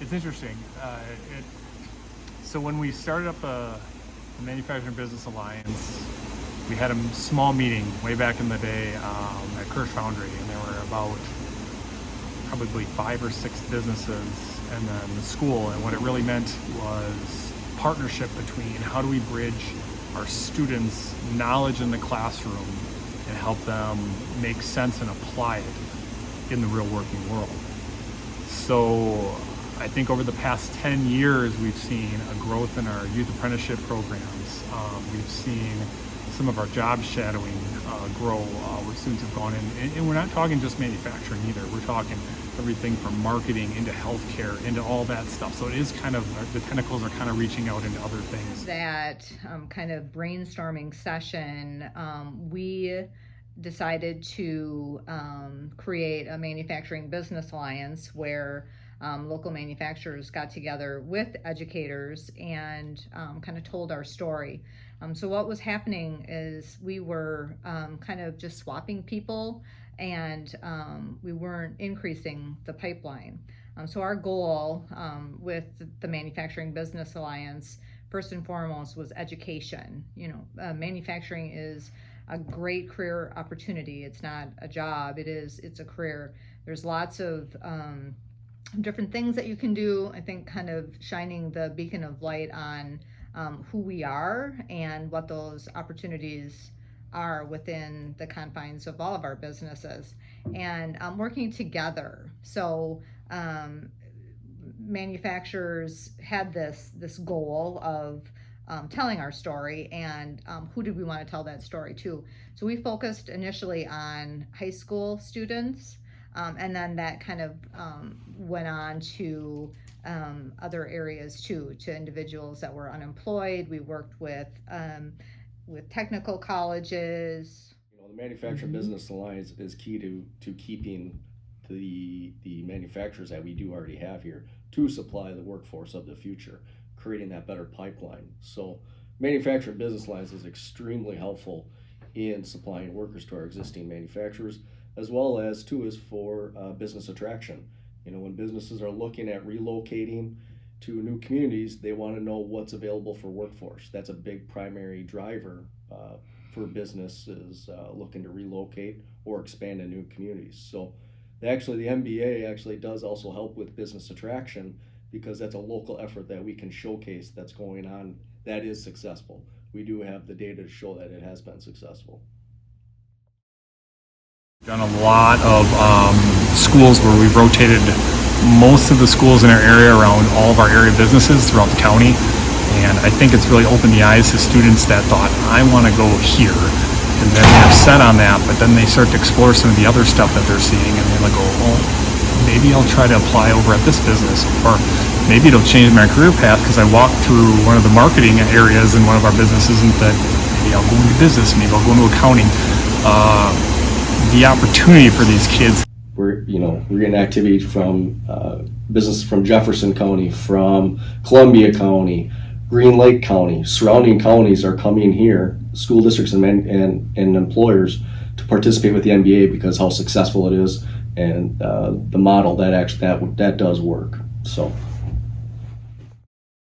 It's interesting. So when we started up the Manufacturing Business Alliance, we had a small meeting way back in the day at Kirsch Foundry, and there were about probably 5 or 6 businesses and then the school. And what it really meant was partnership between how do we bridge our students' knowledge in the classroom and help them make sense and apply it in the real working world. So I think over the past 10 years, we've seen a growth in our youth apprenticeship programs. We've seen some of our job shadowing grow where students have gone in. And we're not talking just manufacturing either. We're talking everything from marketing into healthcare, into all that stuff. So it is kind of, the tentacles are kind of reaching out into other things. That kind of brainstorming session, we decided to create a manufacturing business alliance where local manufacturers got together with educators and kind of told our story. So what was happening is we were kind of just swapping people, and we weren't increasing the pipeline. So our goal with the Manufacturing Business Alliance, first and foremost, was education. Manufacturing is a great career opportunity. It's not a job, it's a career. There's lots of different things that you can do. I think kind of shining the beacon of light on who we are and what those opportunities are within the confines of all of our businesses, and working together. So manufacturers had this goal of telling our story, and who did we want to tell that story to? So we focused initially on high school students, and then that kind of went on to other areas too, to individuals that were unemployed. We worked with technical colleges. The Manufacturing Business Alliance is key to keeping the manufacturers that we do already have here to supply the workforce of the future, creating that better pipeline. So Manufacturing Business Alliance is extremely helpful in supplying workers to our existing manufacturers, as well as too is for business attraction. When businesses are looking at relocating to new communities, they want to know what's available for workforce. That's a big primary driver for businesses looking to relocate or expand in new communities. So actually, the MBA actually does also help with business attraction, because that's a local effort that we can showcase that's going on that is successful. We do have the data to show that it has been successful. Done a lot of schools where we've rotated most of the schools in our area around all of our area businesses throughout the county. And I think it's really opened the eyes to students that thought, I want to go here. And then they're set on that, but then they start to explore some of the other stuff that they're seeing, and they're like, oh, maybe I'll try to apply over at this business, or maybe it'll change my career path because I walked through one of the marketing areas in one of our businesses, and that maybe I'll go into business, maybe I'll go into accounting. The opportunity for these kids. We're getting activity from business from Jefferson County, from Columbia County, Green Lake County. Surrounding counties are coming here, school districts and employers, to participate with the MBA because how successful it is, and the model that does work. So